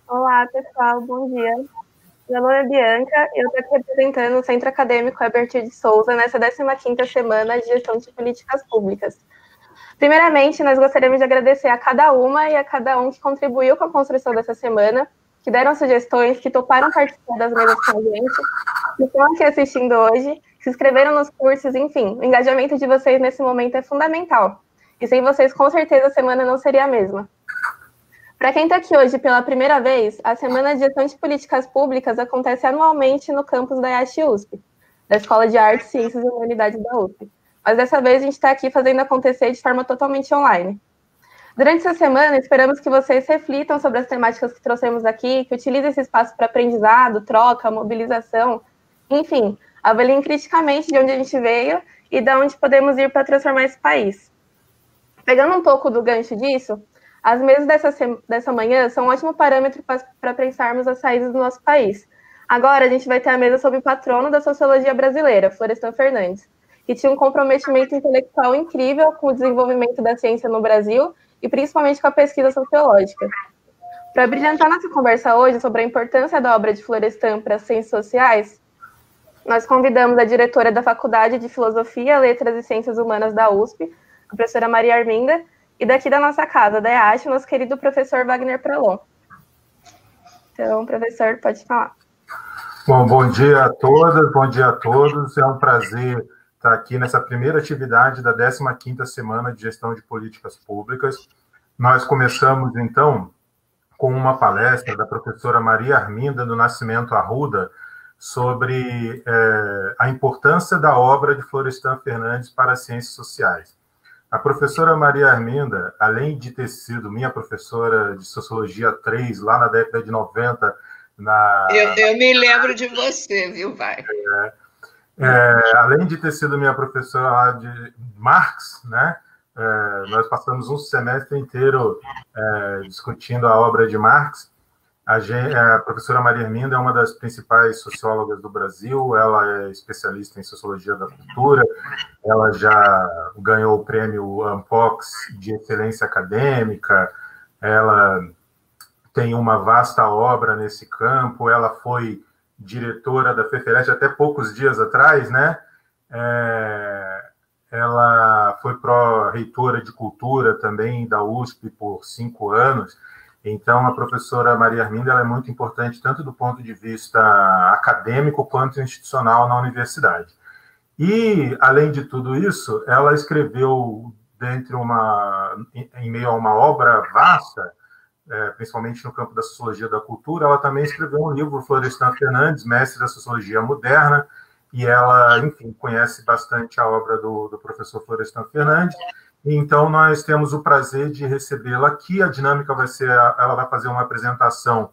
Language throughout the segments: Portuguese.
Olá, pessoal, bom dia. Meu nome é Bianca e eu estou aqui representando o Centro Acadêmico Herbert de Souza nessa 15ª Semana de Gestão de Políticas Públicas. Primeiramente, nós gostaríamos de agradecer a cada uma e a cada um que contribuiu com a construção dessa semana, que deram sugestões, que toparam participar das mesas com a gente, que estão aqui assistindo hoje, que se inscreveram nos cursos, enfim, o engajamento de vocês nesse momento é fundamental. E sem vocês, com certeza, a semana não seria a mesma. Para quem está aqui hoje pela primeira vez, a Semana de Gestão de Políticas Públicas acontece anualmente no campus da IASH USP, da Escola de Artes, Ciências e Humanidades da USP. Mas dessa vez a gente está aqui fazendo acontecer de forma totalmente online. Durante essa semana, esperamos que vocês reflitam sobre as temáticas que trouxemos aqui, que utilizem esse espaço para aprendizado, troca, mobilização, enfim, avaliem criticamente de onde a gente veio e de onde podemos ir para transformar esse país. Pegando um pouco do gancho disso, as mesas dessa manhã são um ótimo parâmetro para pensarmos as saídas do nosso país. Agora a gente vai ter a mesa sobre o patrono da sociologia brasileira, Florestan Fernandes, que tinha um comprometimento intelectual incrível com o desenvolvimento da ciência no Brasil e principalmente com a pesquisa sociológica. Para brilhantar nossa conversa hoje sobre a importância da obra de Florestan para as ciências sociais, nós convidamos a diretora da Faculdade de Filosofia, Letras e Ciências Humanas da USP, a professora Maria Arminda, e daqui da nossa casa, da EASH, nosso querido professor Wagner Pralon. Então, professor, pode falar. Bom dia a todas, bom dia a todos. É um prazer estar aqui nessa primeira atividade da 15ª Semana de Gestão de Políticas Públicas. Nós começamos, então, com uma palestra da professora Maria Arminda, do Nascimento Arruda, sobre a importância da obra de Florestan Fernandes para as ciências sociais. A professora Maria Arminda, além de ter sido minha professora de Sociologia 3, lá na década de 90, Eu me lembro de você, viu, vai? Além de ter sido minha professora lá de Marx, né? Nós passamos um semestre inteiro discutindo a obra de Marx. A professora Maria Arminda é uma das principais sociólogas do Brasil, ela é especialista em sociologia da cultura, ela já ganhou o prêmio Ampox de excelência acadêmica, ela tem uma vasta obra nesse campo, ela foi diretora da FEFEREST até poucos dias atrás, né? Ela foi pró-reitora de cultura também da USP por 5 anos. Então, a professora Maria Arminda ela é muito importante tanto do ponto de vista acadêmico quanto institucional na universidade. E, além de tudo isso, ela escreveu, em meio a uma obra vasta, principalmente no campo da sociologia da cultura, ela também escreveu um livro, Florestan Fernandes, Mestre da Sociologia Moderna, e ela, enfim, conhece bastante a obra do professor Florestan Fernandes. Então, nós temos o prazer de recebê-la aqui. A dinâmica vai ser, ela vai fazer uma apresentação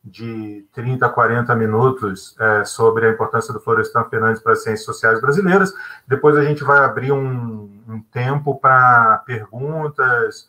de 30 a 40 minutos sobre a importância do Florestan Fernandes para as ciências sociais brasileiras. Depois a gente vai abrir um tempo para perguntas,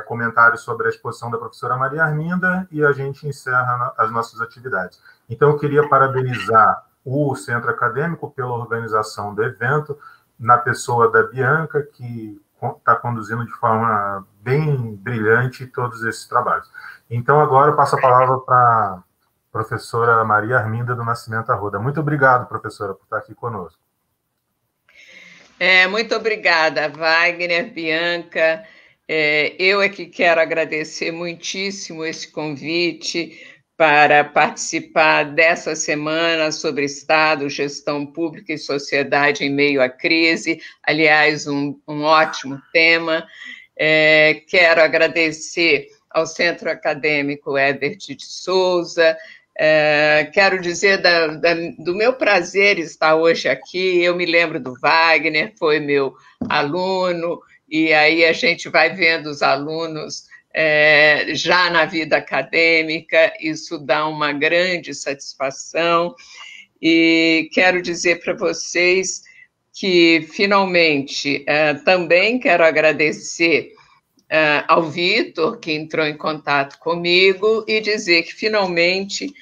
comentários sobre a exposição da professora Maria Arminda e a gente encerra as nossas atividades. Então, eu queria parabenizar o Centro Acadêmico pela organização do evento, na pessoa da Bianca, que está conduzindo de forma bem brilhante todos esses trabalhos. Então, agora eu passo a palavra para a professora Maria Arminda do Nascimento Arruda. Muito obrigado, professora, por estar aqui conosco. Muito obrigada, Wagner, Bianca. Eu é que quero agradecer muitíssimo esse convite para participar dessa semana sobre Estado, gestão pública e sociedade em meio à crise. Aliás, um ótimo tema. Quero agradecer ao Centro Acadêmico Herbert de Souza. Quero dizer do meu prazer estar hoje aqui. Eu me lembro do Wagner, foi meu aluno, e aí a gente vai vendo os alunos já na vida acadêmica, isso dá uma grande satisfação. E quero dizer para vocês que, finalmente, também quero agradecer ao Vitor, que entrou em contato comigo, e dizer que, finalmente,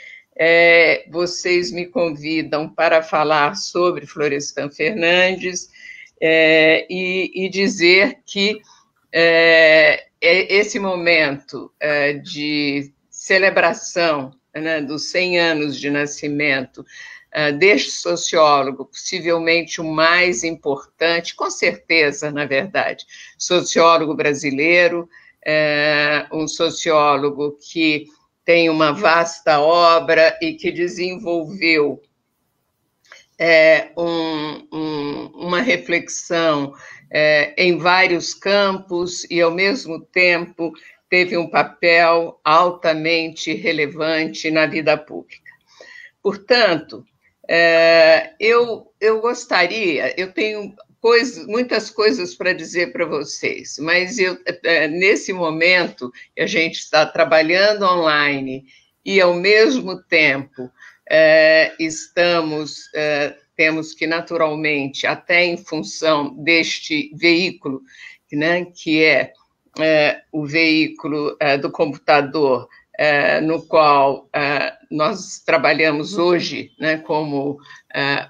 vocês me convidam para falar sobre Florestan Fernandes e dizer que esse momento de celebração, né, dos 100 anos de nascimento deste sociólogo, possivelmente o mais importante, com certeza, na verdade, sociólogo brasileiro, um sociólogo que tem uma vasta obra e que desenvolveu uma reflexão em vários campos e, ao mesmo tempo, teve um papel altamente relevante na vida pública. Portanto, eu gostaria, eu tenho muitas coisas para dizer para vocês, mas nesse momento a gente está trabalhando online e, ao mesmo tempo, temos que, naturalmente, até em função deste veículo, né, que é o veículo do computador, no qual nós trabalhamos hoje, né, como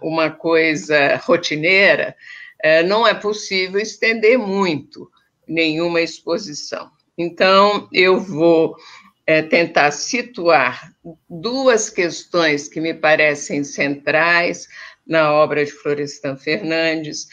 uma coisa rotineira, não é possível estender muito nenhuma exposição. Então, eu vou tentar situar duas questões que me parecem centrais na obra de Florestan Fernandes.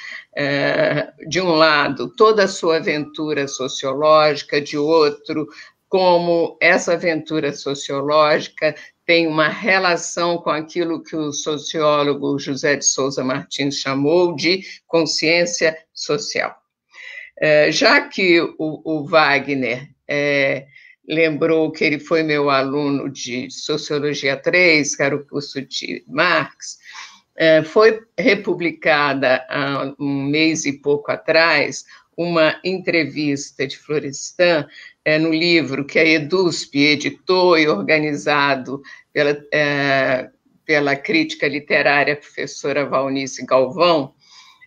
De um lado, toda a sua aventura sociológica, de outro, como essa aventura sociológica tem uma relação com aquilo que o sociólogo José de Souza Martins chamou de consciência social. Já que o Wagner lembrou que ele foi meu aluno de Sociologia 3, que era o curso de Marx, foi republicada há um mês e pouco atrás uma entrevista de Florestan no livro que a EDUSP editou e organizado pela crítica literária professora Valnice Galvão,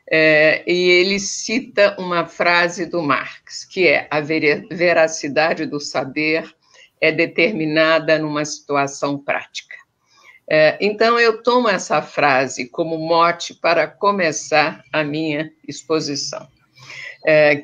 e ele cita uma frase do Marx, que é: a veracidade do saber é determinada numa situação prática. Então, eu tomo essa frase como mote para começar a minha exposição,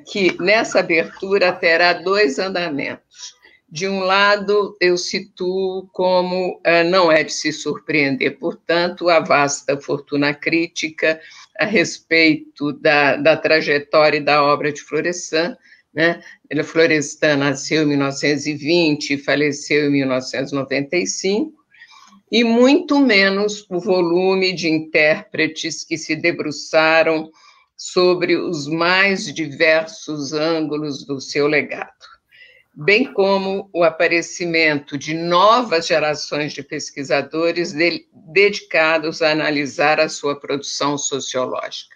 que nessa abertura terá dois andamentos. De um lado, eu situo como não é de se surpreender, portanto, a vasta fortuna crítica a respeito da trajetória e da obra de Florestan, né? Florestan nasceu em 1920 e faleceu em 1995, e muito menos o volume de intérpretes que se debruçaram sobre os mais diversos ângulos do seu legado, bem como o aparecimento de novas gerações de pesquisadores dedicados a analisar a sua produção sociológica.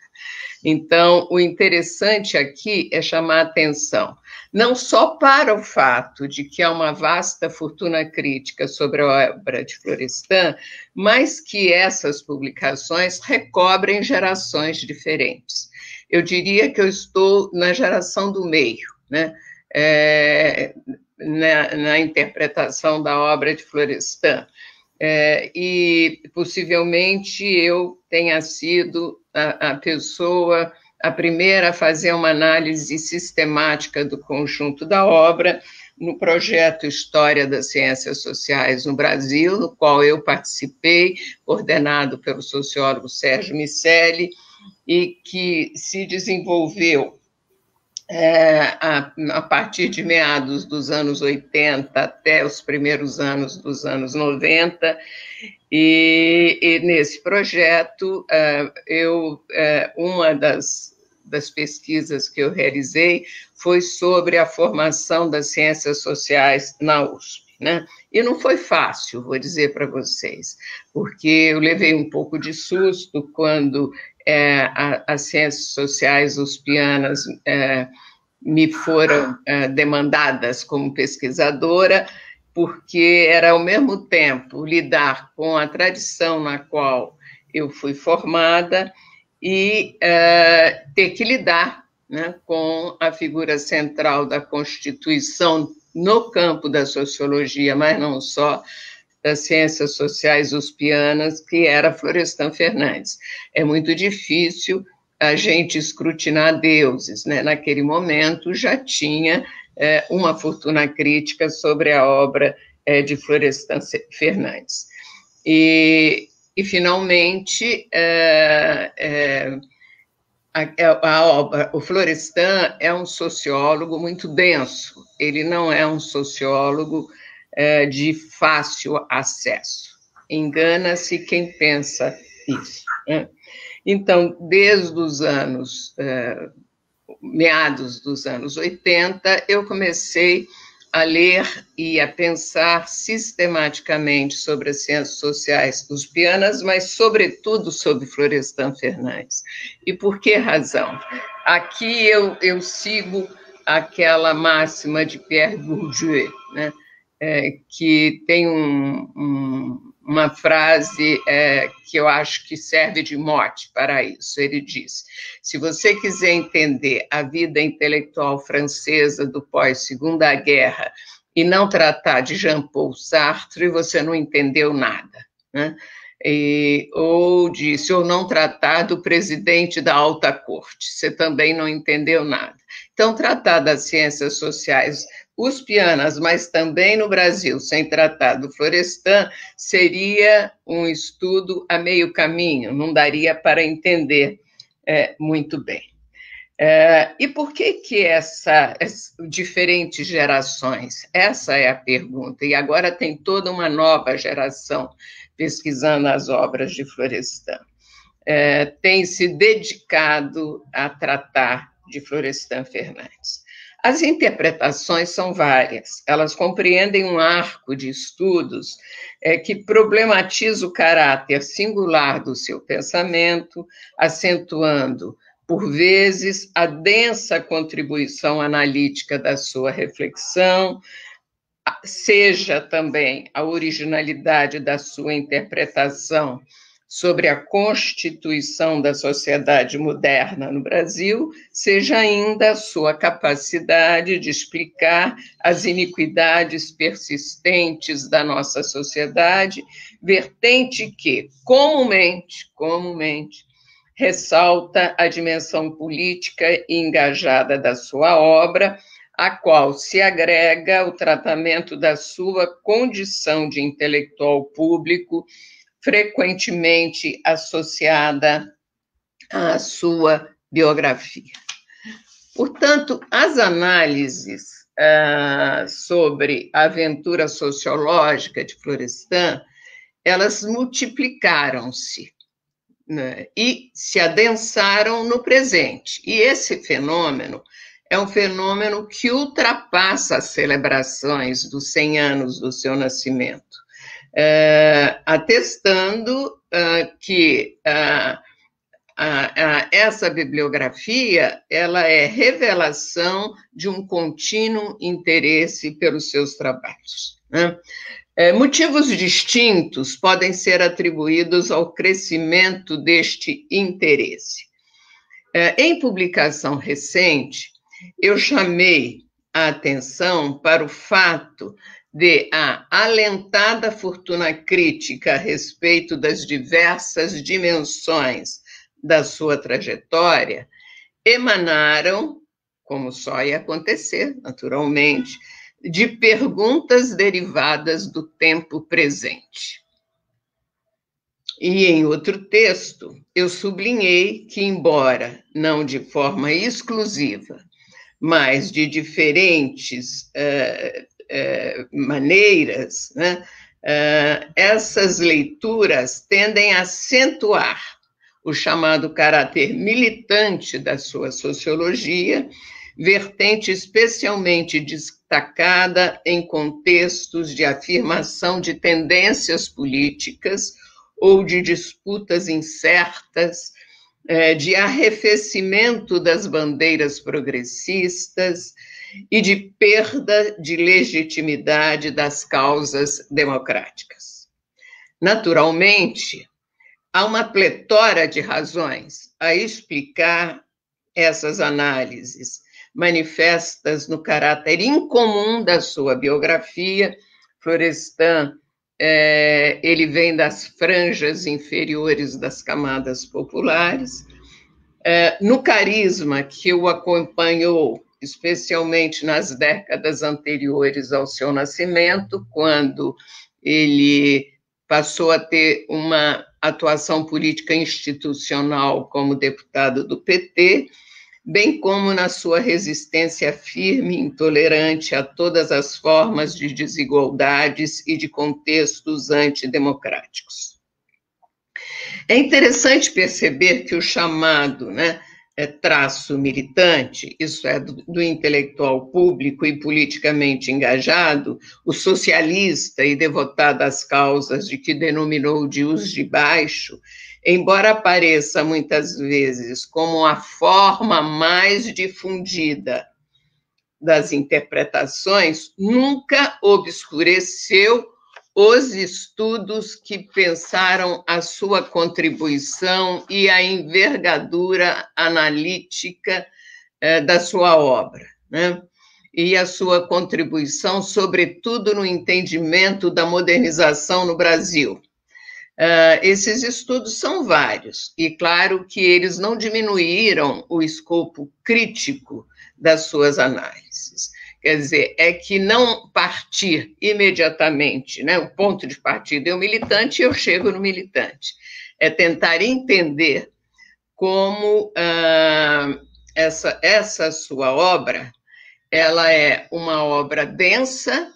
Então, o interessante aqui é chamar a atenção, não só para o fato de que há uma vasta fortuna crítica sobre a obra de Florestan, mas que essas publicações recobrem gerações diferentes. Eu diria que eu estou na geração do meio, né? Na interpretação da obra de Florestan. E possivelmente eu tenha sido a pessoa, a primeira a fazer uma análise sistemática do conjunto da obra no projeto História das Ciências Sociais no Brasil, no qual eu participei, coordenado pelo sociólogo Sérgio Miceli, e que se desenvolveu a partir de meados dos anos 80 até os primeiros anos dos anos 90, e nesse projeto, uma das pesquisas que eu realizei foi sobre a formação das ciências sociais na USP, né? E não foi fácil, vou dizer para vocês, porque eu levei um pouco de susto quando as ciências sociais uspianas me foram demandadas como pesquisadora, porque era, ao mesmo tempo, lidar com a tradição na qual eu fui formada e ter que lidar, né, com a figura central da Constituição no campo da sociologia, mas não só, das ciências sociais uspianas, que era Florestan Fernandes. É muito difícil a gente escrutinar deuses, né? Naquele momento já tinha uma fortuna crítica sobre a obra de Florestan Fernandes. E finalmente, a obra, o Florestan é um sociólogo muito denso, ele não é um sociólogo de fácil acesso. Engana-se quem pensa isso, né? Então, desde os anos, meados dos anos 80, eu comecei a ler e a pensar sistematicamente sobre as ciências sociais uspianas, mas, sobretudo, sobre Florestan Fernandes. E por que razão? Aqui eu sigo aquela máxima de Pierre Bourdieu, né? Que tem uma frase que eu acho que serve de mote para isso. Ele diz: se você quiser entender a vida intelectual francesa do pós-Segunda Guerra e não tratar de Jean-Paul Sartre, você não entendeu nada, né? Ou não tratar do presidente da alta corte, você também não entendeu nada. Então, tratar das ciências sociais uspianas, mas também no Brasil, sem tratar do Florestan, seria um estudo a meio caminho, não daria para entender muito bem. E por que essas diferentes gerações? Essa é a pergunta. E agora tem toda uma nova geração pesquisando as obras de Florestan. Tem se dedicado a tratar de Florestan Fernandes. As interpretações são várias, elas compreendem um arco de estudos que problematiza o caráter singular do seu pensamento, acentuando, por vezes, a densa contribuição analítica da sua reflexão, seja também a originalidade da sua interpretação sobre a constituição da sociedade moderna no Brasil, seja ainda a sua capacidade de explicar as iniquidades persistentes da nossa sociedade, vertente que, comumente, ressalta a dimensão política e engajada da sua obra, a qual se agrega o tratamento da sua condição de intelectual público, frequentemente associada à sua biografia. Portanto, as análises sobre a aventura sociológica de Florestan, elas multiplicaram-se, né, e se adensaram no presente. E esse fenômeno é um fenômeno que ultrapassa as celebrações dos 100 anos do seu nascimento, atestando que essa bibliografia ela é revelação de um contínuo interesse pelos seus trabalhos, né? Motivos distintos podem ser atribuídos ao crescimento deste interesse. Em publicação recente, eu chamei a atenção para o fato de a alentada fortuna crítica a respeito das diversas dimensões da sua trajetória emanaram, como só ia acontecer, naturalmente, de perguntas derivadas do tempo presente. E em outro texto, eu sublinhei que, embora não de forma exclusiva, mas de diferentes maneiras, né, essas leituras tendem a acentuar o chamado caráter militante da sua sociologia, vertente especialmente destacada em contextos de afirmação de tendências políticas ou de disputas incertas, de arrefecimento das bandeiras progressistas e de perda de legitimidade das causas democráticas. Naturalmente, há uma pletora de razões a explicar essas análises, manifestas no caráter incomum da sua biografia. Florestan, ele vem das franjas inferiores das camadas populares, no carisma que o acompanhou especialmente nas décadas anteriores ao seu nascimento, quando ele passou a ter uma atuação política institucional como deputado do PT, bem como na sua resistência firme e intolerante a todas as formas de desigualdades e de contextos antidemocráticos. É interessante perceber que o chamado, traço militante, isso é, do intelectual público e politicamente engajado, o socialista e devotado às causas de que denominou de os de baixo, embora apareça muitas vezes como a forma mais difundida das interpretações, nunca obscureceu os estudos que pensaram a sua contribuição e a envergadura analítica da sua obra, e a sua contribuição, sobretudo, no entendimento da modernização no Brasil. Esses estudos são vários, e claro que eles não diminuíram o escopo crítico das suas análises. Quer dizer, é que não partir imediatamente, o ponto de partida é o militante e eu chego no militante. É tentar entender como essa sua obra, ela é uma obra densa,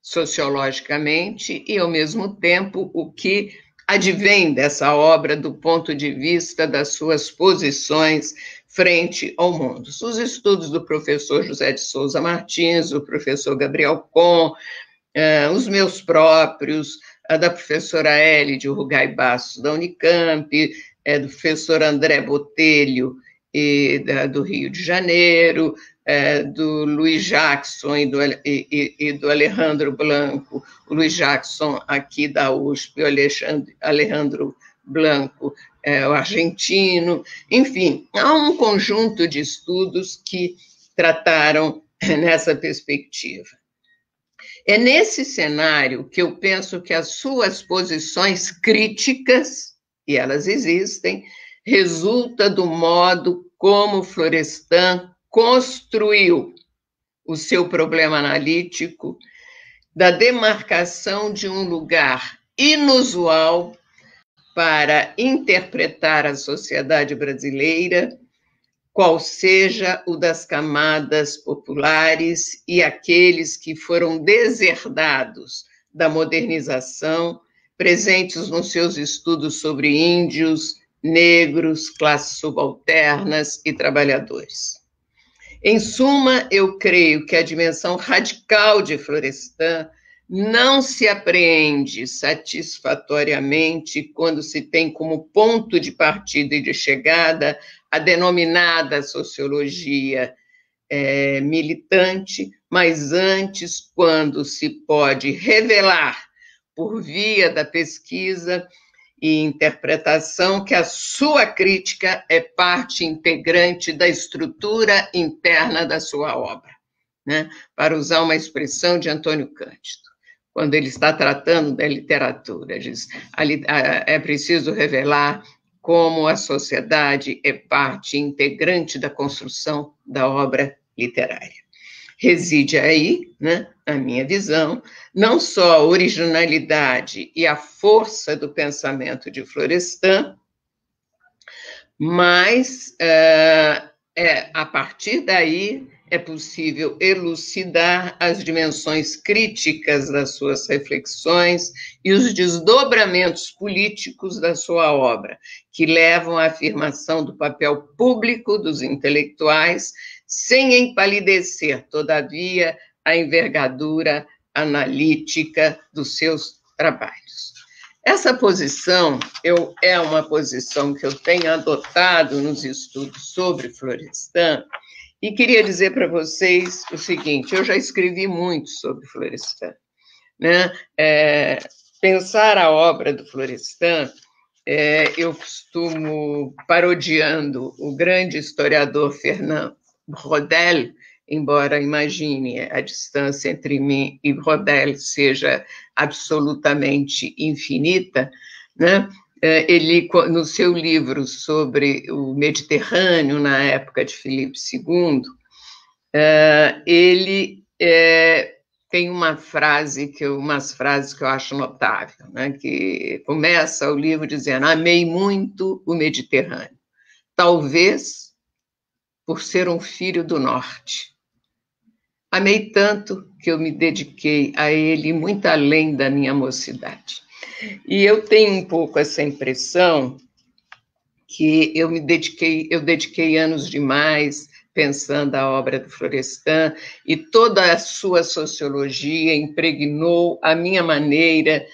sociologicamente, e, ao mesmo tempo, o que advém dessa obra do ponto de vista das suas posições frente ao mundo. Os estudos do professor José de Souza Martins, do professor Gabriel Kohn, os meus próprios, a da professora Elide Rugai Bastos, da Unicamp, do professor André Botelho, do Rio de Janeiro, do Luiz Jackson e do Alejandro Blanco, o Luiz Jackson aqui da USP, o Alejandro Blanco, o argentino, enfim, há um conjunto de estudos que trataram nessa perspectiva. É nesse cenário que eu penso que as suas posições críticas, e elas existem, resulta do modo como Florestan construiu o seu problema analítico, da demarcação de um lugar inusual para interpretar a sociedade brasileira, qual seja o das camadas populares e aqueles que foram deserdados da modernização, presentes nos seus estudos sobre índios, negros, classes subalternas e trabalhadores. Em suma, eu creio que a dimensão radical de Florestan não se apreende satisfatoriamente quando se tem como ponto de partida e de chegada a denominada sociologia militante, mas antes, quando se pode revelar, por via da pesquisa e interpretação, que a sua crítica é parte integrante da estrutura interna da sua obra, para usar uma expressão de Antônio Cândido. Quando ele está tratando da literatura, diz, é preciso revelar como a sociedade é parte integrante da construção da obra literária. Reside aí, na minha visão, não só a originalidade e a força do pensamento de Florestan, mas a partir daí é possível elucidar as dimensões críticas das suas reflexões e os desdobramentos políticos da sua obra, que levam à afirmação do papel público dos intelectuais, sem empalidecer, todavia, a envergadura analítica dos seus trabalhos. Essa posição é uma posição que eu tenho adotado nos estudos sobre Florestan, e queria dizer para vocês o seguinte: eu já escrevi muito sobre Florestan. Pensar a obra do Florestan, eu costumo, parodiando o grande historiador Fernand Braudel, embora imagine a distância entre mim e Braudel seja absolutamente infinita, ele, no seu livro sobre o Mediterrâneo, na época de Filipe II, ele tem umas frases que eu acho notável, né? Que começa o livro dizendo: amei muito o Mediterrâneo, talvez por ser um filho do norte. Amei tanto que eu me dediquei a ele muito além da minha mocidade. E eu tenho um pouco essa impressão que eu dediquei anos demais pensando a obra do Florestan, e toda a sua sociologia impregnou a minha maneira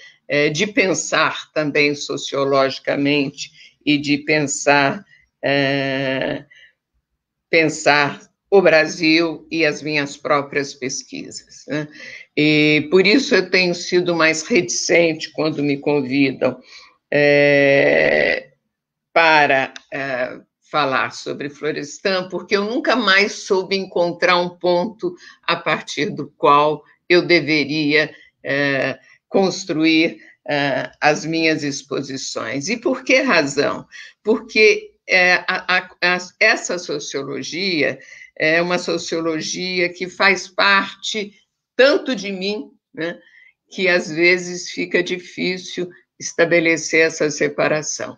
de pensar também sociologicamente e de pensar o Brasil e as minhas próprias pesquisas, né? E por isso eu tenho sido mais reticente quando me convidam para falar sobre Florestan, porque eu nunca mais soube encontrar um ponto a partir do qual eu deveria construir as minhas exposições. E por que razão? Porque essa sociologia é uma sociologia que faz parte tanto de mim, né, que às vezes fica difícil estabelecer essa separação.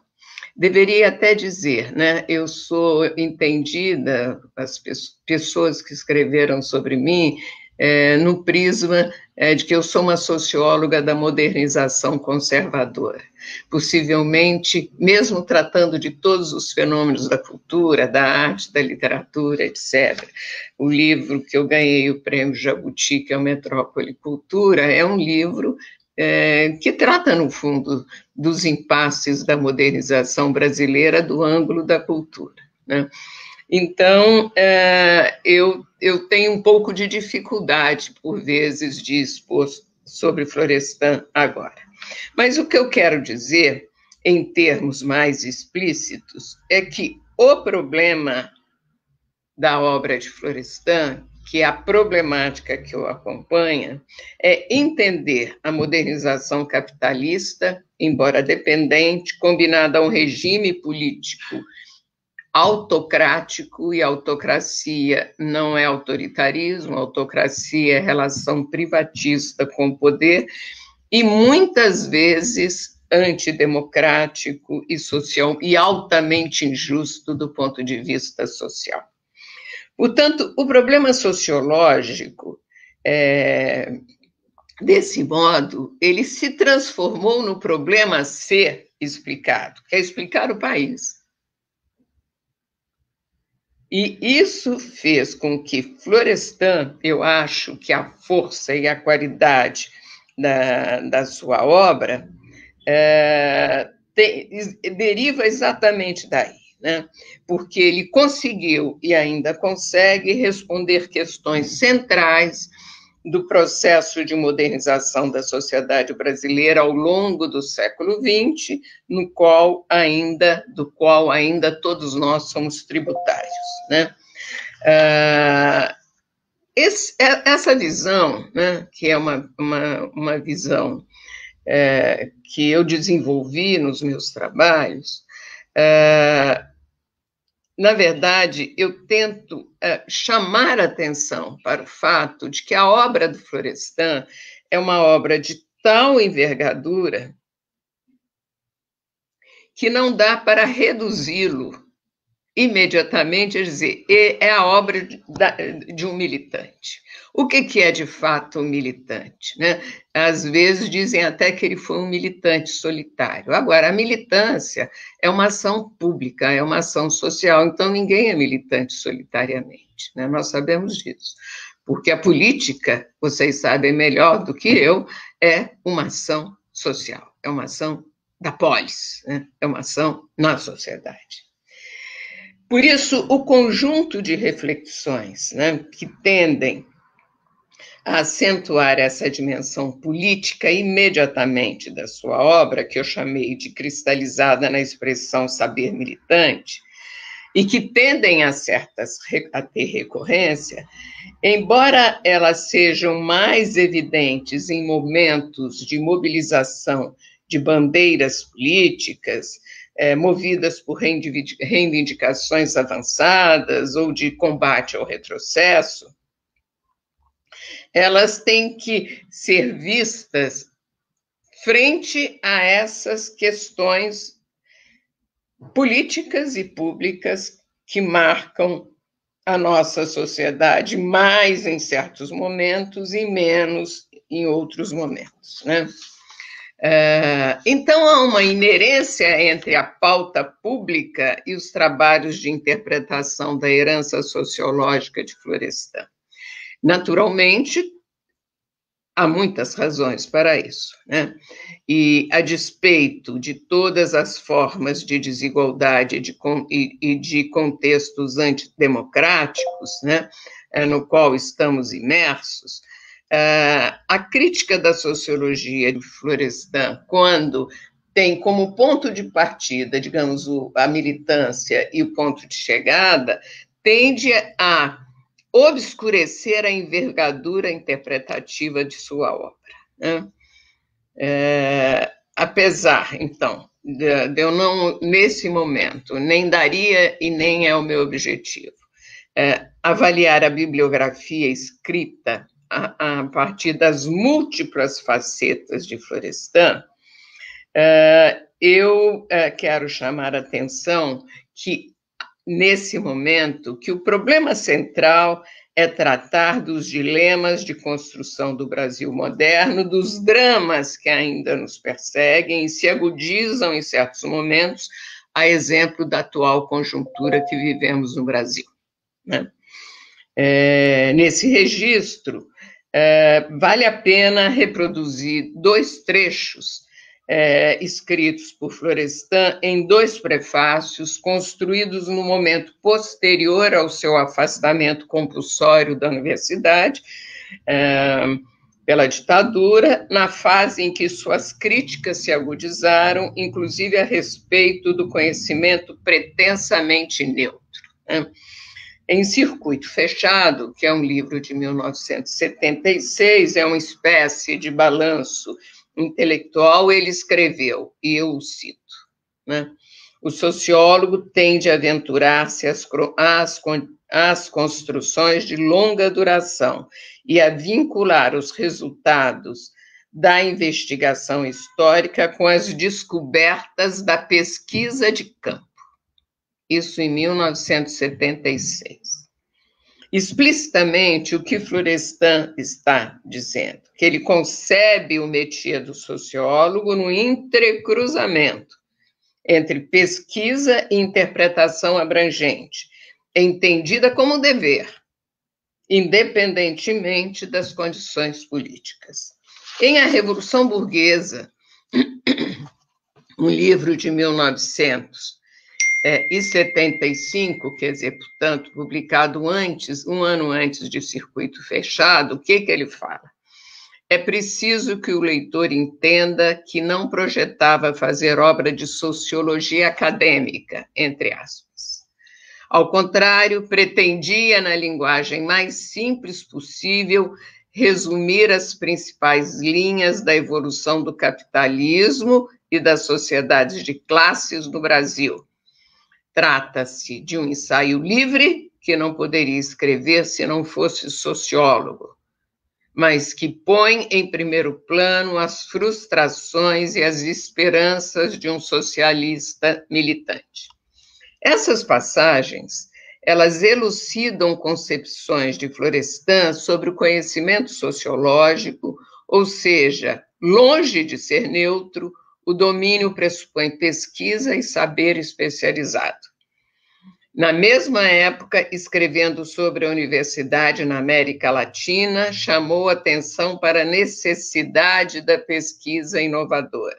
Deveria até dizer, né, eu sou entendida, as pessoas que escreveram sobre mim, no prisma de que eu sou uma socióloga da modernização conservadora. Possivelmente, mesmo tratando de todos os fenômenos da cultura, da arte, da literatura, etc. O livro que eu ganhei o prêmio Jabuti, que é o Metrópole Cultura, é um livro que trata, no fundo, dos impasses da modernização brasileira do ângulo da cultura, né? Então, eu tenho um pouco de dificuldade, por vezes, de expor sobre Florestan agora. Mas o que eu quero dizer, em termos mais explícitos, é que o problema da obra de Florestan, que é a problemática que o acompanha, é entender a modernização capitalista, embora dependente, combinada a um regime político autocrático, e autocracia não é autoritarismo, autocracia é relação privatista com o poder, e muitas vezes antidemocrático e social, e altamente injusto do ponto de vista social. Portanto, o problema sociológico, desse modo, ele se transformou no problema a ser explicado, que é explicar o país. E isso fez com que Florestan, eu acho que a força e a qualidade da sua obra deriva exatamente daí, né? Porque ele conseguiu e ainda consegue responder questões centrais do processo de modernização da sociedade brasileira ao longo do século XX, do qual ainda todos nós somos tributários, né? Essa visão, né, que é uma visão que eu desenvolvi nos meus trabalhos, na verdade, eu tento chamar a atenção para o fato de que a obra do Florestan é uma obra de tal envergadura que não dá para reduzi-lo imediatamente a dizer é a obra de um militante. O que é de fato um militante, né? Às vezes dizem até que ele foi um militante solitário. Agora, a militância é uma ação pública, é uma ação social, então ninguém é militante solitariamente, né? Nós sabemos disso, porque a política, vocês sabem melhor do que eu, é uma ação social, é uma ação da polis, né? É uma ação na sociedade. Por isso, o conjunto de reflexões, né, que tendem a acentuar essa dimensão política imediatamente da sua obra, que eu chamei de cristalizada na expressão saber militante, e que tendem a ter recorrência, embora elas sejam mais evidentes em momentos de mobilização de bandeiras políticas, movidas por reivindicações avançadas ou de combate ao retrocesso, elas têm que ser vistas frente a essas questões políticas e públicas que marcam a nossa sociedade, mais em certos momentos e menos em outros momentos, né? Então, há uma inerência entre a pauta pública e os trabalhos de interpretação da herança sociológica de Florestan. Naturalmente, há muitas razões para isso, né? E, a despeito de todas as formas de desigualdade e de contextos antidemocráticos, né, no qual estamos imersos, a crítica da sociologia de Florestan, quando tem como ponto de partida, digamos, a militância e o ponto de chegada, tende a obscurecer a envergadura interpretativa de sua obra, né? Apesar, então, de eu não, nesse momento, nem daria e nem é o meu objetivo, avaliar a bibliografia escrita a partir das múltiplas facetas de Florestan, eu quero chamar a atenção que, nesse momento, que o problema central é tratar dos dilemas de construção do Brasil moderno, dos dramas que ainda nos perseguem e se agudizam em certos momentos, a exemplo da atual conjuntura que vivemos no Brasil, né? Nesse registro, vale a pena reproduzir dois trechos escritos por Florestan em dois prefácios construídos no momento posterior ao seu afastamento compulsório da universidade pela ditadura, na fase em que suas críticas se agudizaram, inclusive a respeito do conhecimento pretensamente neutro, né? Em Circuito Fechado, que é um livro de 1976, é uma espécie de balanço intelectual, ele escreveu, e eu o cito, né? O sociólogo tende a aventurar-se às construções de longa duração e a vincular os resultados da investigação histórica com as descobertas da pesquisa de campo. Isso em 1976. Explicitamente, o que Florestan está dizendo? Que ele concebe o métier do sociólogo no entrecruzamento entre pesquisa e interpretação abrangente, entendida como dever, independentemente das condições políticas. Em A Revolução Burguesa, um livro de 1975, quer dizer, portanto, publicado um ano antes de Circuito Fechado, o que ele fala? É preciso que o leitor entenda que não projetava fazer obra de sociologia acadêmica, entre aspas. Ao contrário, pretendia, na linguagem mais simples possível, resumir as principais linhas da evolução do capitalismo e das sociedades de classes no Brasil. Trata-se de um ensaio livre que não poderia escrever se não fosse sociólogo, mas que põe em primeiro plano as frustrações e as esperanças de um socialista militante. Essas passagens, elas elucidam concepções de Florestan sobre o conhecimento sociológico, ou seja, longe de ser neutro, o domínio pressupõe pesquisa e saber especializado. Na mesma época, escrevendo sobre a universidade na América Latina, chamou atenção para a necessidade da pesquisa inovadora.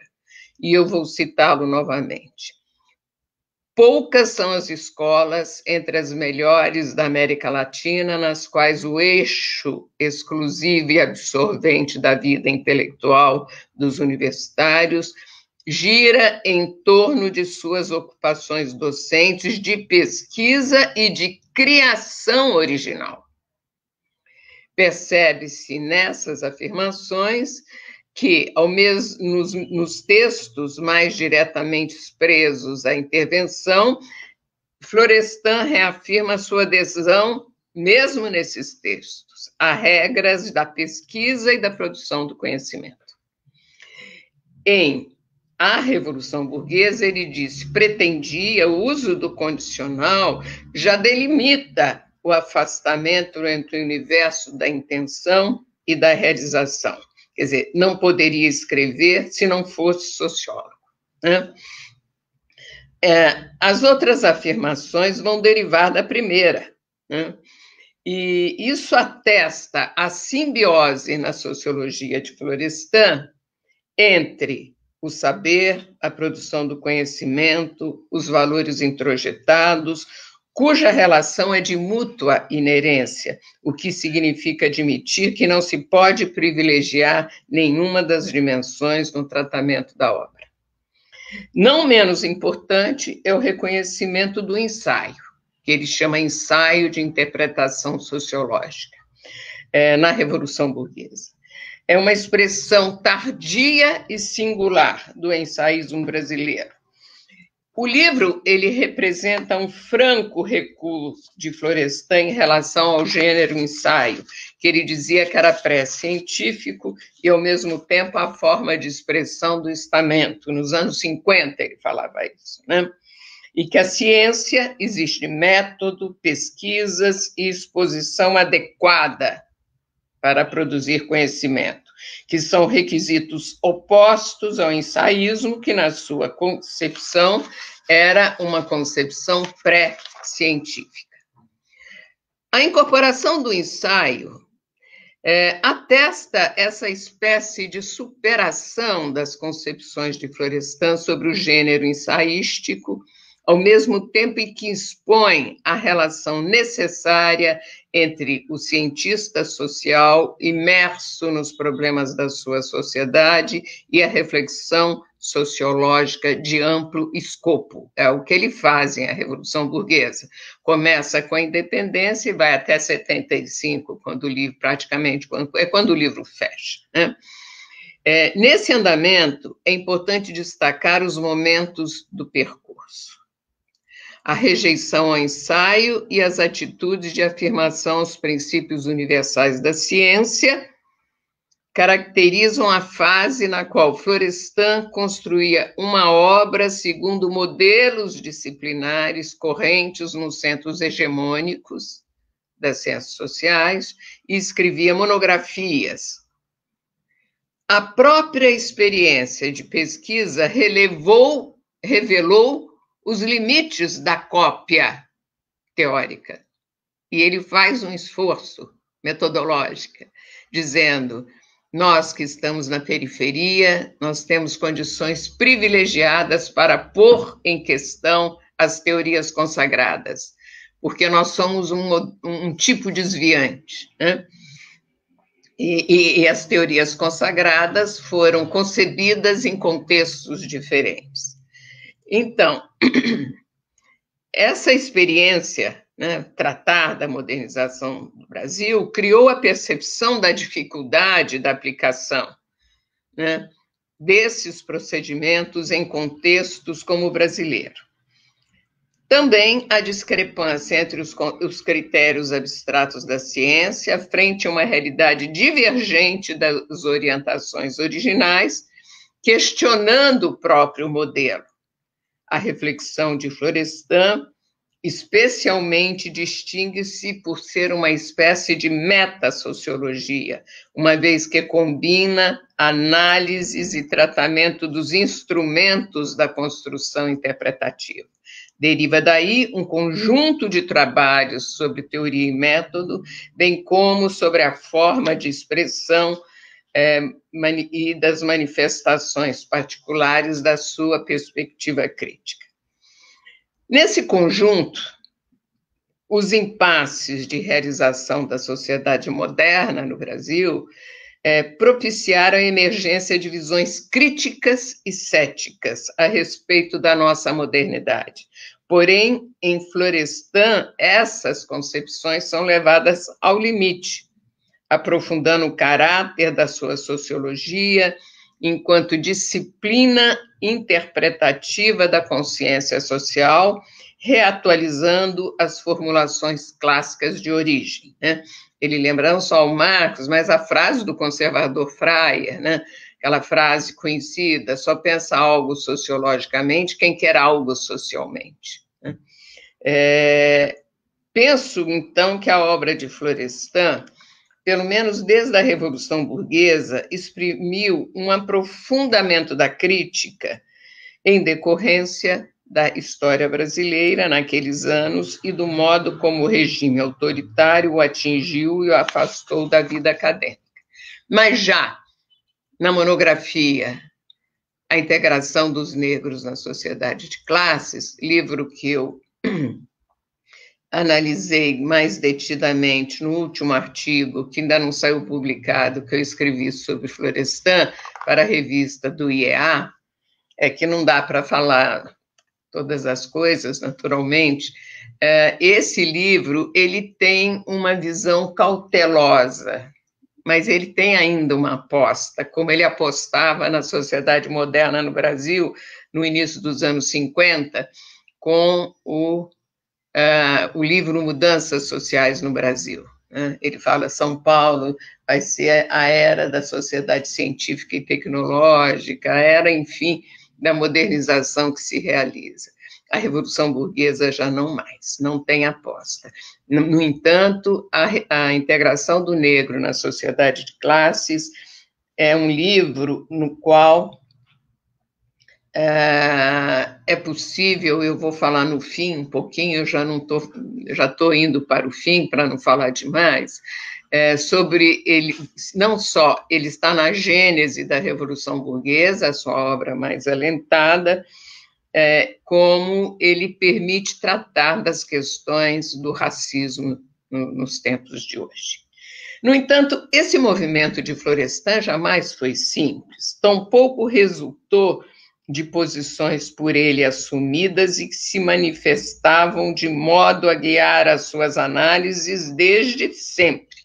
E eu vou citá-lo novamente. Poucas são as escolas entre as melhores da América Latina, nas quais o eixo exclusivo e absorvente da vida intelectual dos universitários gira em torno de suas ocupações docentes de pesquisa e de criação original. Percebe-se nessas afirmações que, nos textos mais diretamente presos à intervenção, Florestan reafirma sua adesão, mesmo nesses textos, a regras da pesquisa e da produção do conhecimento. Em A Revolução Burguesa, ele disse, pretendia o uso do condicional já delimita o afastamento entre o universo da intenção e da realização. Quer dizer, não poderia escrever se não fosse sociólogo, né? As outras afirmações vão derivar da primeira, né? E isso atesta a simbiose na sociologia de Florestan entre o saber, a produção do conhecimento, os valores introjetados, cuja relação é de mútua inerência, o que significa admitir que não se pode privilegiar nenhuma das dimensões no tratamento da obra. Não menos importante é o reconhecimento do ensaio, que ele chama ensaio de interpretação sociológica, na Revolução Burguesa. É uma expressão tardia e singular do ensaísmo brasileiro. O livro, ele representa um franco recuo de Florestan em relação ao gênero ensaio, que ele dizia que era pré-científico e, ao mesmo tempo, a forma de expressão do estamento. Nos anos 50, ele falava isso, né? E que a ciência existe método, pesquisas e exposição adequada para produzir conhecimento, que são requisitos opostos ao ensaísmo, que, na sua concepção, era uma concepção pré-científica. A incorporação do ensaio atesta essa espécie de superação das concepções de Florestan sobre o gênero ensaístico, ao mesmo tempo em que expõe a relação necessária entre o cientista social imerso nos problemas da sua sociedade e a reflexão sociológica de amplo escopo. É o que ele faz em A Revolução Burguesa. Começa com a independência e vai até 75, quando o livro quando o livro fecha, né? Nesse andamento, é importante destacar os momentos do percurso. A rejeição ao ensaio e as atitudes de afirmação aos princípios universais da ciência caracterizam a fase na qual Florestan construía uma obra segundo modelos disciplinares correntes nos centros hegemônicos das ciências sociais e escrevia monografias. A própria experiência de pesquisa revelou os limites da cópia teórica. E ele faz um esforço metodológico, dizendo, nós que estamos na periferia, nós temos condições privilegiadas para pôr em questão as teorias consagradas, porque nós somos um tipo desviante, né? E as teorias consagradas foram concebidas em contextos diferentes. Então, essa experiência, né, tratar da modernização do Brasil, criou a percepção da dificuldade da aplicação, né, desses procedimentos em contextos como o brasileiro. Também a discrepância entre os critérios abstratos da ciência frente a uma realidade divergente das orientações originais, questionando o próprio modelo. A reflexão de Florestan, especialmente, distingue-se por ser uma espécie de metasociologia, uma vez que combina análises e tratamento dos instrumentos da construção interpretativa. Deriva daí um conjunto de trabalhos sobre teoria e método, bem como sobre a forma de expressão e das manifestações particulares da sua perspectiva crítica. Nesse conjunto, os impasses de realização da sociedade moderna no Brasil propiciaram a emergência de visões críticas e céticas a respeito da nossa modernidade. Porém, em Florestan, essas concepções são levadas ao limite, aprofundando o caráter da sua sociologia enquanto disciplina interpretativa da consciência social, reatualizando as formulações clássicas de origem, né? Ele lembra não só o Marx, mas a frase do conservador Freier, né? Aquela frase conhecida: só pensa algo sociologicamente quem quer algo socialmente, né? Penso, então, que a obra de Florestan, pelo menos desde a Revolução Burguesa, exprimiu um aprofundamento da crítica em decorrência da história brasileira naqueles anos e do modo como o regime autoritário o atingiu e o afastou da vida acadêmica. Mas já na monografia A Integração dos Negros na Sociedade de Classes, livro que eu analisei mais detidamente no último artigo, que ainda não saiu publicado, que eu escrevi sobre Florestan para a revista do IEA, que não dá para falar todas as coisas, naturalmente. Esse livro, ele tem uma visão cautelosa, mas ele tem ainda uma aposta, como ele apostava na sociedade moderna no Brasil, no início dos anos 50, com o livro Mudanças Sociais no Brasil. Ele fala: São Paulo vai ser a era da sociedade científica e tecnológica, a era, enfim, da modernização que se realiza. A Revolução Burguesa já não mais, não tem aposta. No entanto, a integração do negro na sociedade de classes é um livro no qual é possível, eu vou falar no fim um pouquinho, já estou indo para o fim, para não falar demais, sobre ele, não só ele está na gênese da Revolução Burguesa, a sua obra mais alentada, como ele permite tratar das questões do racismo nos tempos de hoje. No entanto, esse movimento de Florestan jamais foi simples, tampouco resultou de posições por ele assumidas e que se manifestavam de modo a guiar as suas análises desde sempre,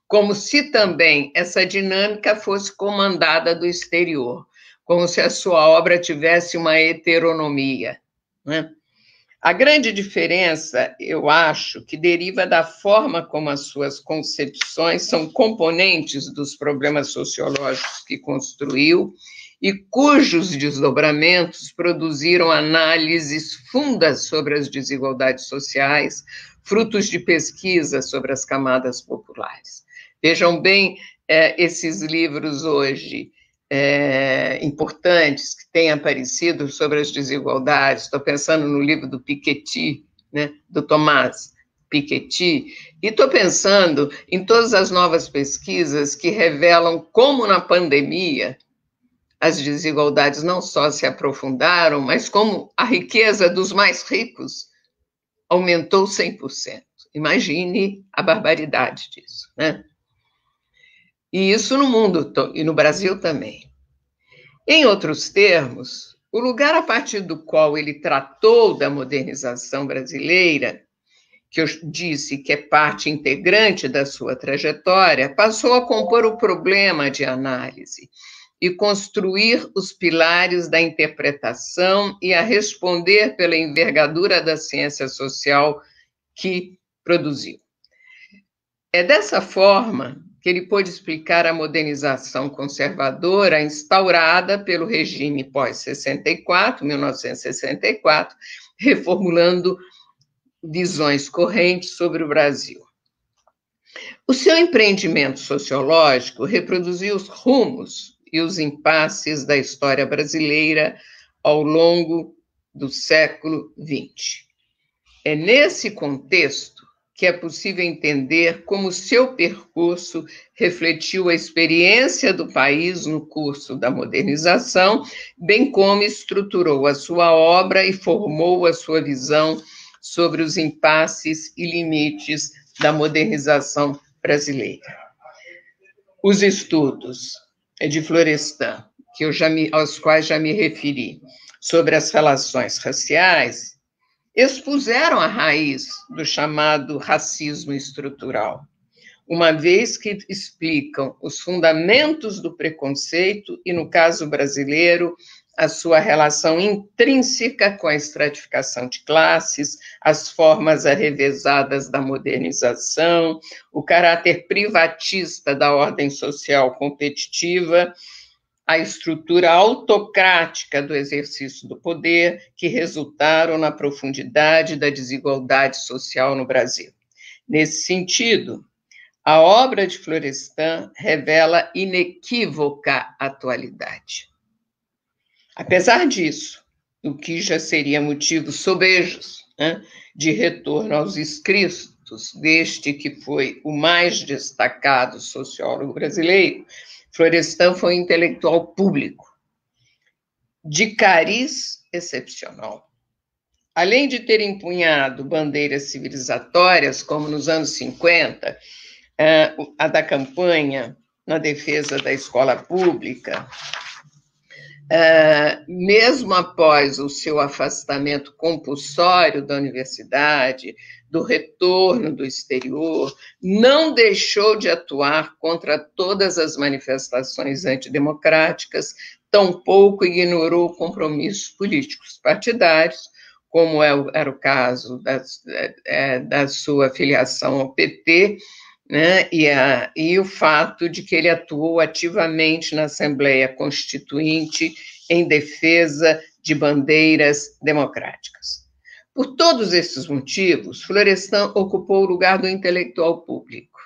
como se também essa dinâmica fosse comandada do exterior, como se a sua obra tivesse uma heteronomia, né? A grande diferença, eu acho, que deriva da forma como as suas concepções são componentes dos problemas sociológicos que construiu e cujos desdobramentos produziram análises fundas sobre as desigualdades sociais, frutos de pesquisa sobre as camadas populares. Vejam bem, esses livros hoje importantes que têm aparecido sobre as desigualdades. Estou pensando no livro do Piketty, né, do Thomas Piketty, e estou pensando em todas as novas pesquisas que revelam como na pandemia as desigualdades não só se aprofundaram, mas como a riqueza dos mais ricos aumentou 100%. Imagine a barbaridade disso, né? E isso no mundo e no Brasil também. Em outros termos, o lugar a partir do qual ele tratou da modernização brasileira, que eu disse que é parte integrante da sua trajetória, passou a compor o problema de análise e construir os pilares da interpretação e a responder pela envergadura da ciência social que produziu. É dessa forma que ele pôde explicar a modernização conservadora instaurada pelo regime pós-64, 1964, reformulando visões correntes sobre o Brasil. O seu empreendimento sociológico reproduziu os rumos e os impasses da história brasileira ao longo do século XX. É nesse contexto que é possível entender como seu percurso refletiu a experiência do país no curso da modernização, bem como estruturou a sua obra e formou a sua visão sobre os impasses e limites da modernização brasileira. Os estudos de Florestan, aos quais já me referi, sobre as relações raciais, expuseram a raiz do chamado racismo estrutural, uma vez que explicam os fundamentos do preconceito e, no caso brasileiro, a sua relação intrínseca com a estratificação de classes, as formas arrevesadas da modernização, o caráter privatista da ordem social competitiva, a estrutura autocrática do exercício do poder, que resultaram na profundidade da desigualdade social no Brasil. Nesse sentido, a obra de Florestan revela inequívoca atualidade. Apesar disso, o que já seria motivo sobejos, né, de retorno aos escritos deste que foi o mais destacado sociólogo brasileiro, Florestan foi um intelectual público, de cariz excepcional. Além de ter empunhado bandeiras civilizatórias, como nos anos 50, a da campanha na defesa da escola pública, mesmo após o seu afastamento compulsório da universidade, do retorno do exterior, não deixou de atuar contra todas as manifestações antidemocráticas, tampouco ignorou compromissos políticos partidários, como era o caso da sua filiação ao PT, né, e o fato de que ele atuou ativamente na Assembleia Constituinte em defesa de bandeiras democráticas. Por todos esses motivos, Florestan ocupou o lugar do intelectual público,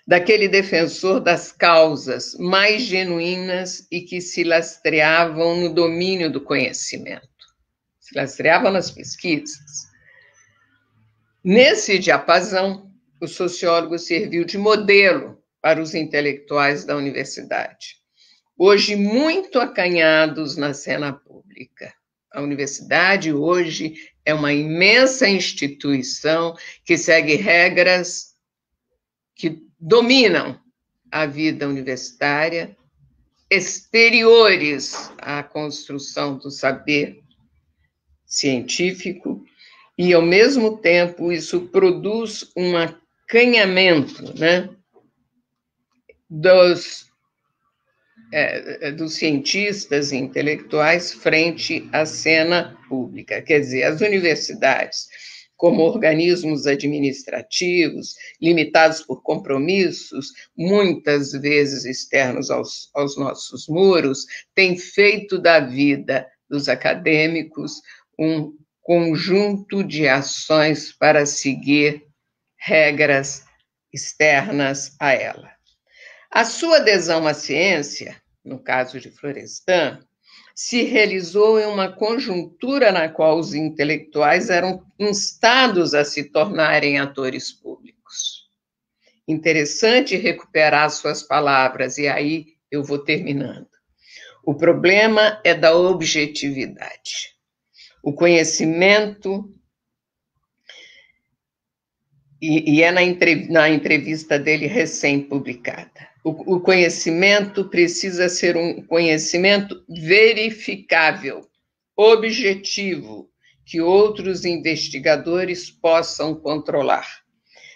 daquele defensor das causas mais genuínas e que se lastreavam no domínio do conhecimento, se lastreavam nas pesquisas. Nesse diapasão, o sociólogo serviu de modelo para os intelectuais da universidade, hoje muito acanhados na cena pública. A universidade hoje é uma imensa instituição que segue regras que dominam a vida universitária, exteriores à construção do saber científico, e, ao mesmo tempo, isso produz um acanhamento, né, dos cientistas e intelectuais frente à cena pública. Quer dizer, as universidades, como organismos administrativos, limitados por compromissos, muitas vezes externos aos nossos muros, têm feito da vida dos acadêmicos um conjunto de ações para seguir regras externas a ela. A sua adesão à ciência, no caso de Florestan, se realizou em uma conjuntura na qual os intelectuais eram instados a se tornarem atores públicos. Interessante recuperar suas palavras, e aí eu vou terminando. O problema é da objetividade. O conhecimento, e é na entrevista dele recém-publicada, o conhecimento precisa ser um conhecimento verificável, objetivo, que outros investigadores possam controlar.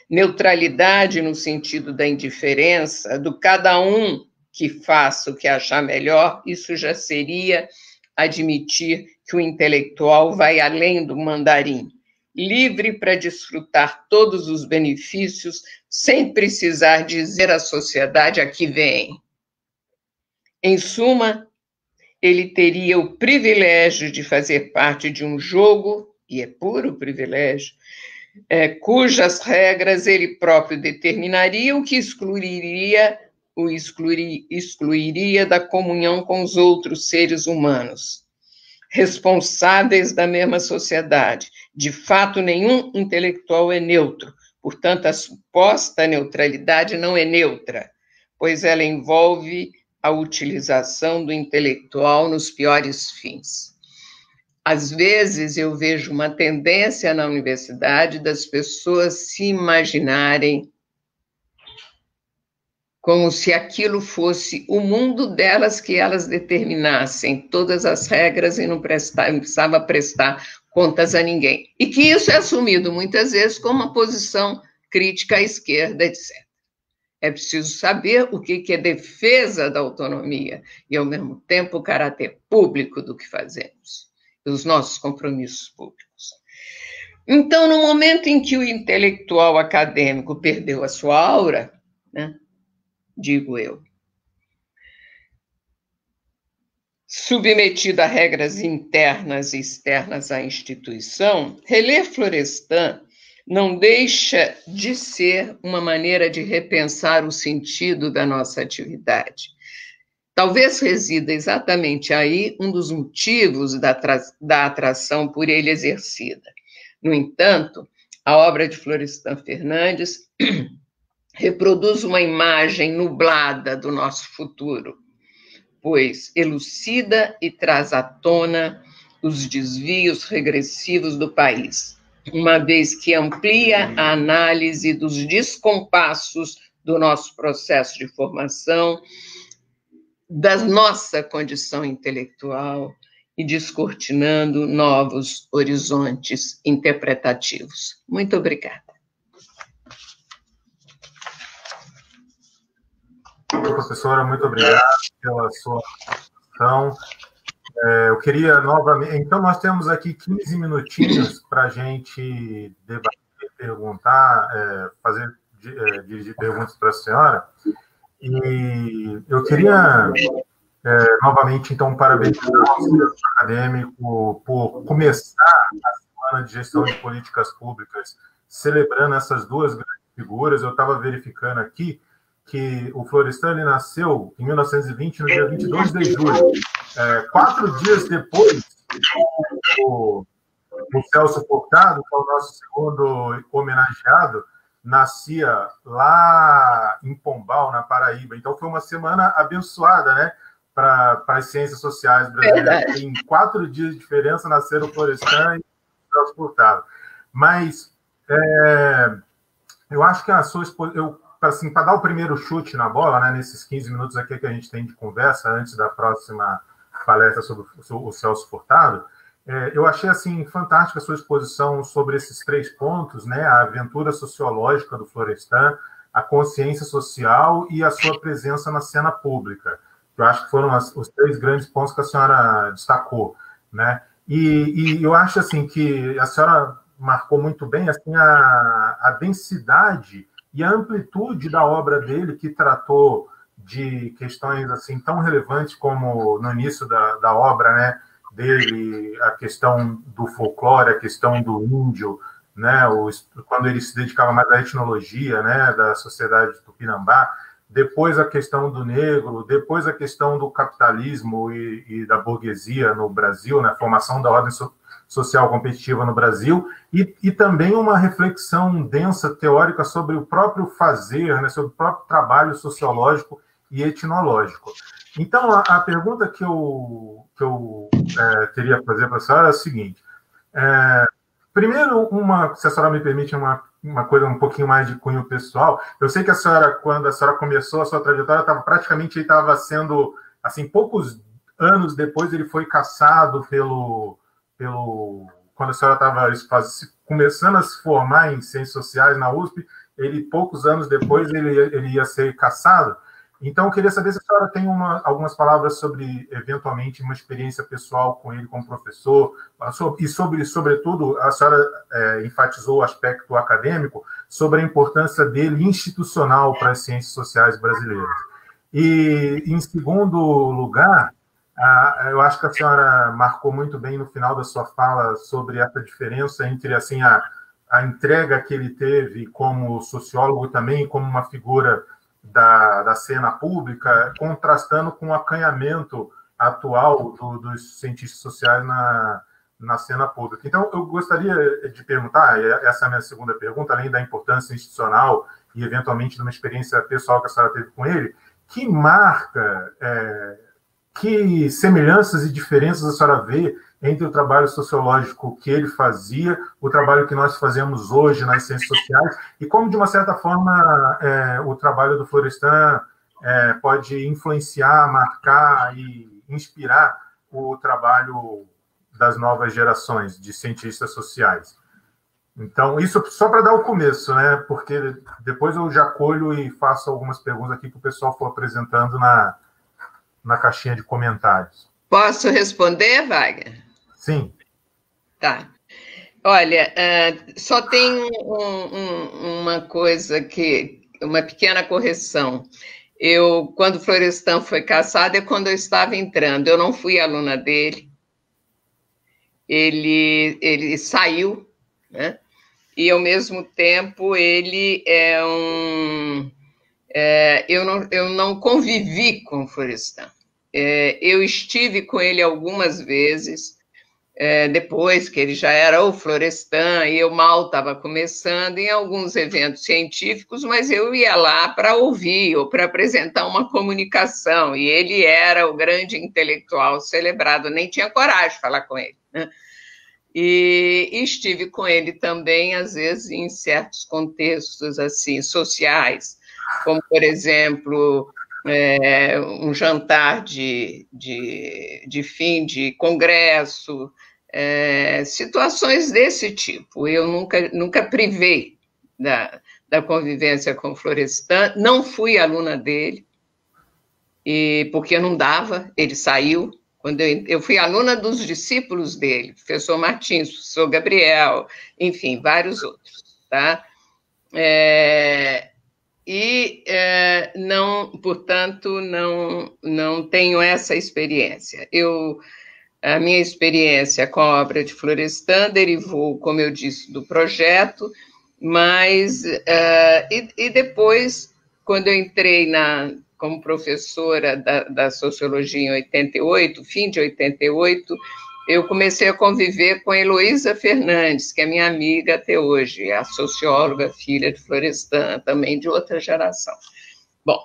Neutralidade no sentido da indiferença, do cada um que faça o que achar melhor, isso já seria admitir que o intelectual vai além do mandarim, livre para desfrutar todos os benefícios, sem precisar dizer à sociedade a que vem. Em suma, ele teria o privilégio de fazer parte de um jogo, e é puro privilégio, cujas regras ele próprio determinaria, o que excluiria da comunhão com os outros seres humanos, responsáveis da mesma sociedade. De fato, nenhum intelectual é neutro, portanto, a suposta neutralidade não é neutra, pois ela envolve a utilização do intelectual nos piores fins. Às vezes, eu vejo uma tendência na universidade das pessoas se imaginarem como se aquilo fosse o mundo delas, que elas determinassem todas as regras e não precisava prestar contas a ninguém. E que isso é assumido muitas vezes como uma posição crítica à esquerda, etc. é preciso saber o que é defesa da autonomia e, ao mesmo tempo, o caráter público do que fazemos, os nossos compromissos públicos. Então, no momento em que o intelectual acadêmico perdeu a sua aura, né, digo eu, submetido a regras internas e externas à instituição, reler Florestan não deixa de ser uma maneira de repensar o sentido da nossa atividade. Talvez resida exatamente aí um dos motivos da atração por ele exercida. No entanto, a obra de Florestan Fernandes reproduz uma imagem nublada do nosso futuro, pois elucida e traz à tona os desvios regressivos do país, uma vez que amplia a análise dos descompassos do nosso processo de formação, da nossa condição intelectual e descortinando novos horizontes interpretativos. Muito obrigada. Professora, muito obrigado pela sua apresentação. Eu queria novamente... Então, nós temos aqui 15 minutinhos para a gente debater, perguntar, dirigir perguntas para a senhora. E eu queria, novamente, então, parabenizar o Centro Acadêmico por começar a Semana de Gestão de Políticas Públicas celebrando essas duas grandes figuras. Eu estava verificando aqui que o Florestan nasceu em 1920, no dia 22 de julho. 4 dias depois, o Celso Furtado, que é o nosso segundo homenageado, nascia lá em Pombal, na Paraíba. Então, foi uma semana abençoada, né, para as ciências sociais brasileiras. Em 4 dias de diferença, nasceram o Florestan e o Celso Furtado. Mas eu acho que a sua exposição... Assim, para dar o primeiro chute na bola, né, nesses 15 minutos aqui que a gente tem de conversa, antes da próxima palestra sobre o Celso Furtado, eu achei assim, fantástica a sua exposição sobre esses 3 pontos, né, a aventura sociológica do Florestan, a consciência social e a sua presença na cena pública. Eu acho que foram os 3 grandes pontos que a senhora destacou, né? E eu acho assim, que a senhora marcou muito bem assim, a densidade e a amplitude da obra dele, que tratou de questões assim tão relevantes como no início da obra, né, dele, a questão do folclore, a questão do índio, né, quando ele se dedicava mais à etnologia, né, da sociedade tupinambá, depois a questão do negro, depois a questão do capitalismo e da burguesia no Brasil, né, a formação da ordem social competitiva no Brasil, e também uma reflexão densa, teórica, sobre o próprio fazer, né, sobre o próprio trabalho sociológico e etnológico. Então, a pergunta que eu teria que fazer para a senhora é a seguinte. Primeiro, se a senhora me permite, uma coisa um pouquinho mais de cunho pessoal. Eu sei que a senhora, quando a senhora começou a sua trajetória, estava sendo, assim, poucos anos depois, ele foi cassado quando a senhora estava começando a se formar em Ciências Sociais na USP, poucos anos depois, ele ia ser cassado. Então, eu queria saber se a senhora tem algumas palavras sobre, eventualmente, uma experiência pessoal com ele como professor, e sobretudo, a senhora enfatizou o aspecto acadêmico, sobre a importância dele institucional para as ciências sociais brasileiras. E, em segundo lugar, eu acho que a senhora marcou muito bem no final da sua fala sobre essa diferença entre assim, a entrega que ele teve como sociólogo também, como uma figura da cena pública, contrastando com o acanhamento atual dos cientistas sociais na cena pública. Então, eu gostaria de perguntar, essa é a minha segunda pergunta, além da importância institucional e, eventualmente, de uma experiência pessoal que a senhora teve com ele, que marca... que semelhanças e diferenças a senhora vê entre o trabalho sociológico que ele fazia, o trabalho que nós fazemos hoje nas ciências sociais, e como, de uma certa forma, o trabalho do Florestan pode influenciar, marcar e inspirar o trabalho das novas gerações de cientistas sociais? Então, isso só para dar o começo, né? Porque depois eu já colho e faço algumas perguntas aqui que o pessoal for apresentando na caixinha de comentários. Posso responder, Wagner? Sim. Tá. Olha, só tem uma coisa uma pequena correção. Quando Florestan foi cassado, é quando eu estava entrando. Eu não fui aluna dele. Ele saiu, né? E, ao mesmo tempo, ele eu não convivi com Florestan. Eu estive com ele algumas vezes, depois que ele já era o Florestan, e eu mal estava começando em alguns eventos científicos, mas eu ia lá para ouvir ou para apresentar uma comunicação, e ele era o grande intelectual celebrado, nem tinha coragem de falar com ele, né? E estive com ele também, às vezes, em certos contextos assim, sociais, como, por exemplo, um jantar de fim de congresso, situações desse tipo. Eu nunca privei da convivência com Florestan, não fui aluna dele, porque não dava, ele saiu. Quando eu fui aluna dos discípulos dele, professor Martins, professor Gabriel, enfim, vários outros, tá? Não, portanto, não tenho essa experiência. A minha experiência com a obra de Florestan derivou, como eu disse, do projeto, mas e depois, quando eu entrei como professora da sociologia em 88, fim de 88, eu comecei a conviver com a Heloísa Fernandes, que é minha amiga até hoje, a socióloga, filha de Florestan, também de outra geração. Bom,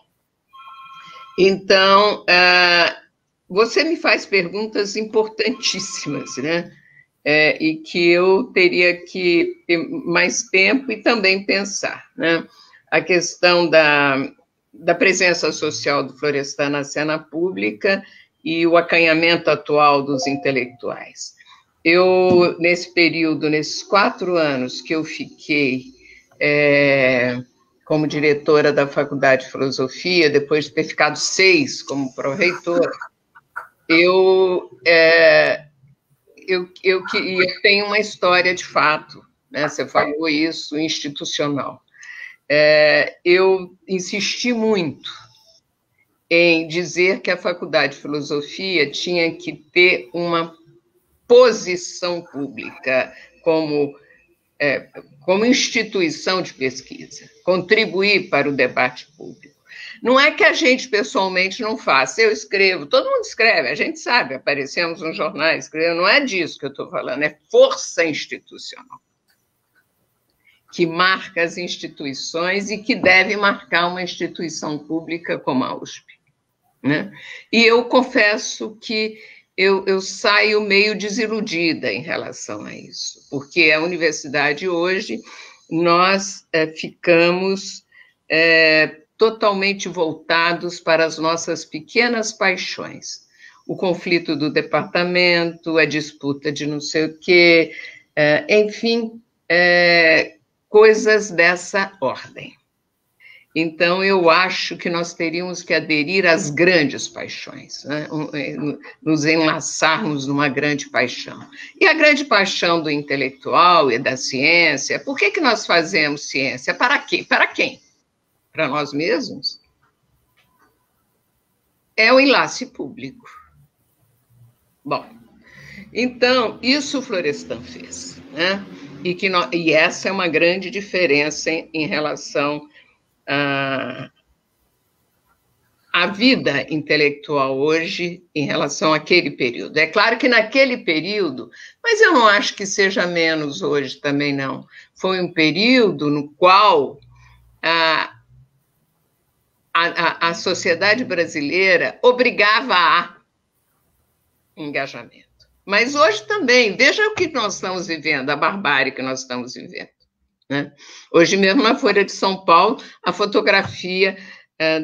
então, você me faz perguntas importantíssimas, né? E que eu teria que ter mais tempo e também pensar, né? A questão da presença social do Florestan na cena pública e o acanhamento atual dos intelectuais. Nesse período, nesses 4 anos que eu fiquei como diretora da Faculdade de Filosofia, depois de ter ficado 6 como pró-reitora, eu tenho uma história de fato, né? Você falou isso, institucional. Eu insisti muito em dizer que a Faculdade de Filosofia tinha que ter uma posição pública como instituição de pesquisa, contribuir para o debate público. Não é que a gente pessoalmente não faça, eu escrevo, todo mundo escreve, a gente sabe, aparecemos nos jornais, escrevemos, não é disso que eu estou falando, é força institucional, que marca as instituições e que deve marcar uma instituição pública como a USP, né? E eu confesso que eu saio meio desiludida em relação a isso, porque a universidade hoje, nós ficamos totalmente voltados para as nossas pequenas paixões. O conflito do departamento, a disputa de não sei o quê, enfim, coisas dessa ordem. Então, eu acho que nós teríamos que aderir às grandes paixões, né? Nos enlaçarmos numa grande paixão. E a grande paixão do intelectual e da ciência, por que nós fazemos ciência? Para quê? Para quem? Para nós mesmos? É o enlace público. Bom, então, isso o Florestan fez, né? E essa é uma grande diferença em relação à vida intelectual hoje em relação àquele período. É claro que naquele período, mas eu não acho que seja menos hoje também, não. Foi um período no qual a sociedade brasileira obrigava a engajamento. Mas hoje também, veja o que nós estamos vivendo, a barbárie que nós estamos vivendo, né? Hoje mesmo, na Folha de São Paulo, a fotografia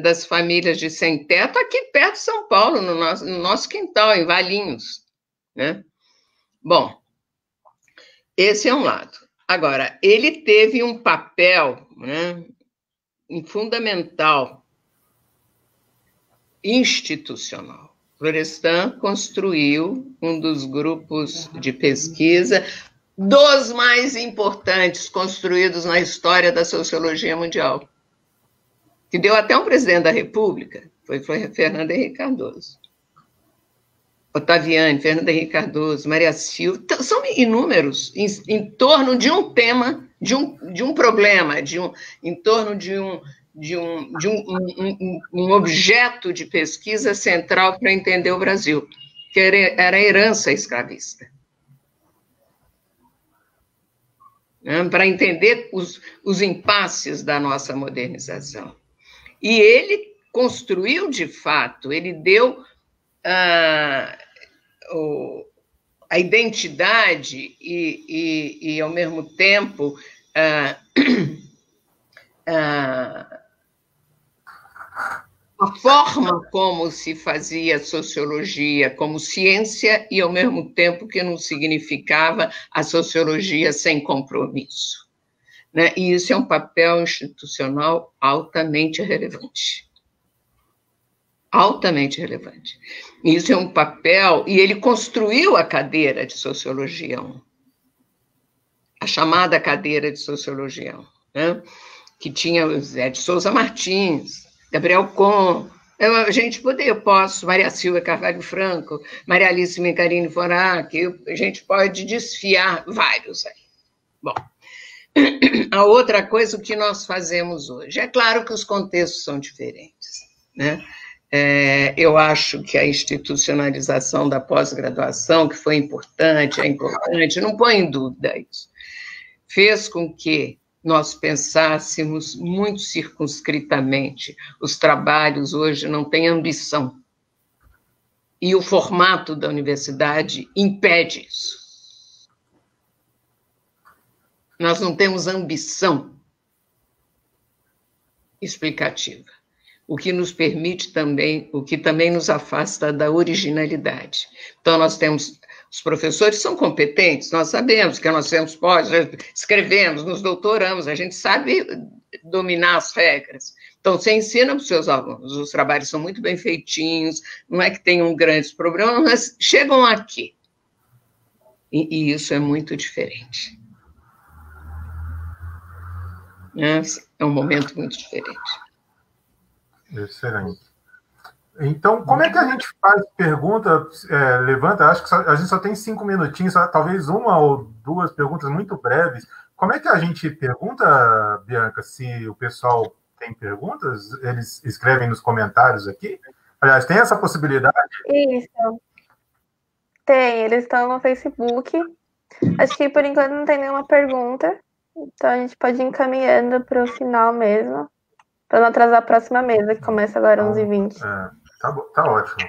das famílias de sem-teto, aqui perto de São Paulo, no nosso quintal, em Valinhos, né? Bom, esse é um lado. Agora, ele teve um papel, né, fundamental, institucional. Florestan construiu um dos grupos de pesquisa dos mais importantes construídos na história da sociologia mundial, que deu até um presidente da República, foi Fernando Henrique Cardoso. Ottaviani, Fernando Henrique Cardoso, Maria Silva, são inúmeros em torno de um tema, de um problema, em torno de um objeto de pesquisa central para entender o Brasil, que era a herança escravista. Para entender os impasses da nossa modernização. E ele construiu, de fato, ele deu a identidade e ao mesmo tempo, a forma como se fazia sociologia como ciência e, ao mesmo tempo, que não significava a sociologia sem compromisso. Né? E isso é um papel institucional altamente relevante. Altamente relevante. Isso é um papel... E ele construiu a cadeira de Sociologia 1. A chamada cadeira de Sociologia 1. Né? Que tinha o Zé de Souza Martins, Gabriel Kohn, eu posso, Maria Silva Carvalho Franco, Maria Alice Mecarini Forac, a gente pode desfiar vários aí. Bom, a outra coisa, o que nós fazemos hoje, é claro que os contextos são diferentes, né? Eu acho que a institucionalização da pós-graduação, que foi importante, é importante, não põe em dúvida isso, fez com que nós pensássemos muito circunscritamente. Os trabalhos hoje não têm ambição. E o formato da universidade impede isso. Nós não temos ambição explicativa, o que nos permite também, o que também nos afasta da originalidade. Então, nós temos... Os professores são competentes, nós sabemos que nós temos pós, escrevemos, nos doutoramos, a gente sabe dominar as regras. Então, você ensina para os seus alunos, os trabalhos são muito bem feitinhos, não é que tenham grandes problemas, mas chegam aqui. E isso é muito diferente. É um momento muito diferente. Excelente. Então, como é que a gente faz pergunta, levanta, acho que a gente só tem 5 minutinhos, talvez uma ou duas perguntas muito breves. Como é que a gente pergunta, Bianca, se o pessoal tem perguntas? Eles escrevem nos comentários aqui? Aliás, tem essa possibilidade? Isso. Tem, eles estão no Facebook. Acho que, por enquanto, não tem nenhuma pergunta. Então, a gente pode ir encaminhando para o final mesmo, para não atrasar a próxima mesa, que começa agora às 11h20. Tá ótimo.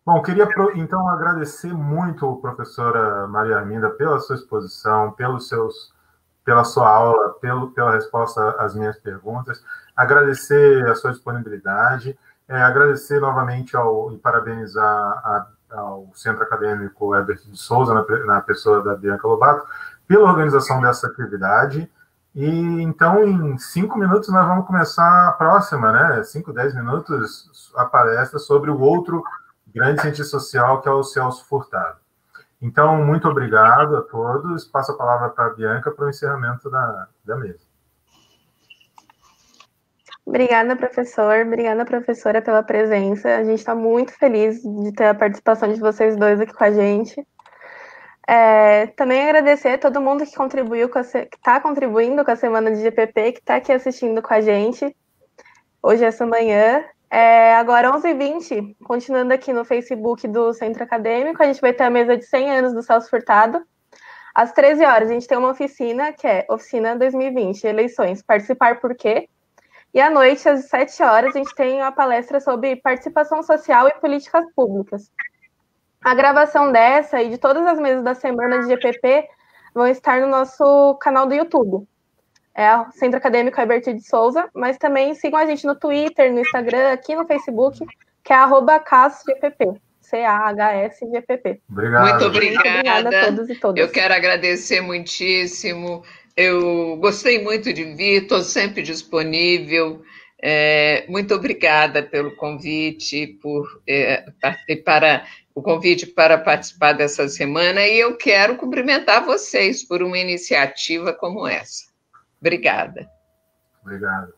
Bom, queria, então, agradecer muito, professora Maria Arminda, pela sua exposição, pela sua aula, pela resposta às minhas perguntas, agradecer a sua disponibilidade, agradecer novamente e parabenizar ao Centro Acadêmico Herbert de Souza, na pessoa da Bianca Lobato, pela organização dessa atividade. E, então, em 5 minutos, nós vamos começar a próxima, né? 5, 10 minutos, a palestra sobre o outro grande cientista social, que é o Celso Furtado. Então, muito obrigado a todos. Passo a palavra para a Bianca para o encerramento da mesa. Obrigada, professor. Obrigada, professora, pela presença. A gente está muito feliz de ter a participação de vocês dois aqui com a gente. Também agradecer a todo mundo que contribuiu, que está contribuindo com a Semana de GPP, que está aqui assistindo com a gente hoje, essa manhã. Agora, 11h20, continuando aqui no Facebook do Centro Acadêmico, a gente vai ter a mesa de 100 anos do Celso Furtado. Às 13 horas, a gente tem uma oficina, que é Oficina 2020, Eleições, Participar por quê? E à noite, às 7 horas, a gente tem uma palestra sobre participação social e políticas públicas. A gravação dessa e de todas as mesas da semana de GPP vão estar no nosso canal do YouTube. É o Centro Acadêmico Herbert de Souza, mas também sigam a gente no Twitter, no Instagram, aqui no Facebook, que é @CASGPP, CAHSGPP. Obrigado. Muito obrigada. Muito obrigada a todos e todas. Eu quero agradecer muitíssimo Eu gostei muito de vir, estou sempre disponível. Muito obrigada pelo convite, para o convite para participar dessa semana, e eu quero cumprimentar vocês por uma iniciativa como essa. Obrigada. Obrigado.